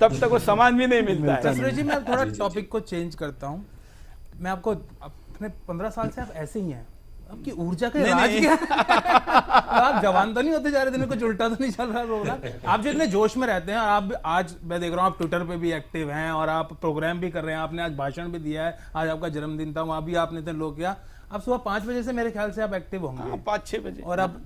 तब तक वो सामान भी नहीं मिलता है। सुरेश जी, मैं थोड़ा टॉपिक को चेंज करता हूँ। मैं आपको अपने 15 साल से आप ऐसे ही हैं, आपकी ऊर्जा का राज क्या है? आप जवान तो नहीं होते जा रहे, दिन में कुछ उल्टा तो नहीं चल रहा होगा? आप जो इतने जोश में रहते हैं, और आप आज मैं देख रहा हूँ आप ट्विटर पे भी एक्टिव हैं और आप प्रोग्राम भी कर रहे हैं, आपने आज भाषण भी दिया है, आज आपका जन्मदिन था, वहाँ भी आपने इतने लोग किया। आप सुबह 5 बजे से मेरे ख्याल से आप एक्टिव होंगे। 5-6 बजे, और आप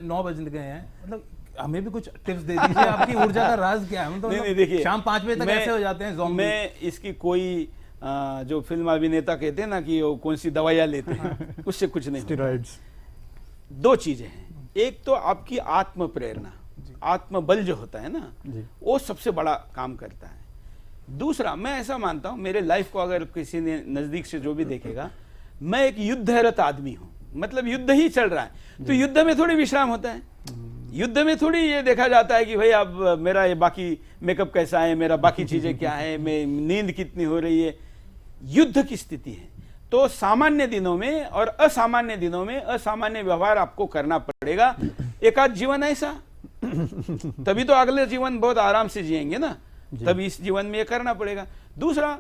9 बजे गए हैं, मतलब हमें भी कुछ टिप्स दे दीजिए, आपकी ऊर्जा का राज क्या है? नहीं, देखिए, शाम 5 बजे तक ऐसे हो जाते हैं ज़ॉम्बी। मैं इसकी कोई जो फिल्म अभिनेता कहते हैं ना कि वो कौन सी दवाइयाँ लेते हैं, उससे कुछ नहीं। स्टेरॉइड्स। 2 चीजें हैं, एक तो आपकी आत्म प्रेरणा, आत्मबल जो होता है ना, वो सबसे बड़ा काम करता है। दूसरा, मैं ऐसा मानता हूं, मेरे लाइफ को अगर किसी ने नजदीक से जो भी देखेगा, मैं एक युद्धरत आदमी हूं, मतलब युद्ध ही चल रहा है। तो युद्ध में थोड़ी विश्राम होता है, युद्ध में थोड़ी ये देखा जाता है कि भाई अब मेरा ये बाकी मेकअप कैसा है, मेरा बाकी चीजें क्या है, मैं नींद कितनी हो रही है। युद्ध की स्थिति है, तो सामान्य दिनों में और असामान्य दिनों में असामान्य व्यवहार आपको करना पड़ेगा। एक आध जीवन ऐसा, तभी तो अगले जीवन बहुत आराम से जिएंगे ना, तभी इस जीवन में ये करना पड़ेगा। दूसरा,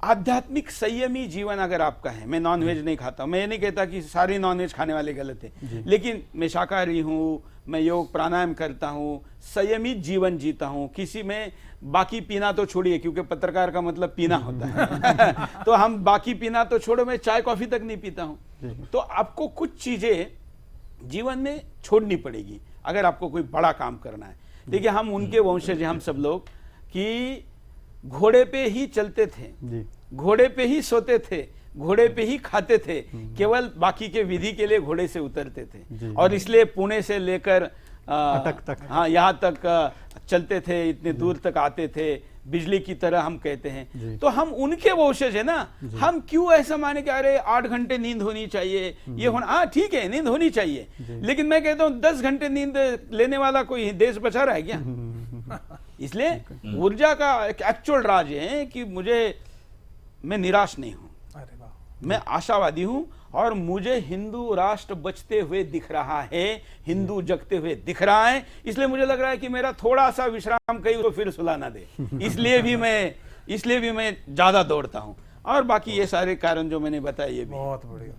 आध्यात्मिक संयमी जीवन अगर आपका है, मैं नॉनवेज नहीं खाता, मैं ये नहीं कहता कि सारे नॉनवेज खाने वाले गलत है, लेकिन मैं शाकाहारी हूँ, मैं योग प्राणायाम करता हूँ, संयमित जीवन जीता हूँ, किसी में बाकी पीना तो छोड़िए, क्योंकि पत्रकार का मतलब पीना होता है तो हम बाकी पीना तो छोड़ो, मैं चाय कॉफी तक नहीं पीता हूँ। तो आपको कुछ चीजें जीवन में छोड़नी पड़ेगी अगर आपको कोई बड़ा काम करना है। देखिए, हम उनके वंशज हैं, हम सब लोग, कि घोड़े पे ही चलते थे, घोड़े पे ही सोते थे, घोड़े पे ही खाते थे, केवल बाकी के विधि के लिए घोड़े से उतरते थे, और इसलिए पुणे से लेकर अटक तक, हाँ, यहाँ तक चलते थे, इतने दूर तक आते थे, बिजली की तरह हम कहते हैं। तो हम उनके वंशज है ना, हम क्यों ऐसा माने कि अरे 8 घंटे नींद होनी चाहिए, ये होना, हाँ ठीक है, नींद होनी चाहिए, लेकिन मैं कहता हूँ 10 घंटे नींद लेने वाला कोई देश बचा रहा है क्या? इसलिए ऊर्जा का एक एक्चुअल राज है कि मैं निराश नहीं हूं, मैं आशावादी हूं, और मुझे हिंदू राष्ट्र बचते हुए दिख रहा है, हिंदू जगते हुए दिख रहा है। इसलिए मुझे लग रहा है कि मेरा थोड़ा सा विश्राम कहीं तो फिर सुला ना दे, इसलिए भी मैं ज्यादा दौड़ता हूं, और बाकी ये सारे कारण जो मैंने बताए ये भी। बहुत बढ़िया।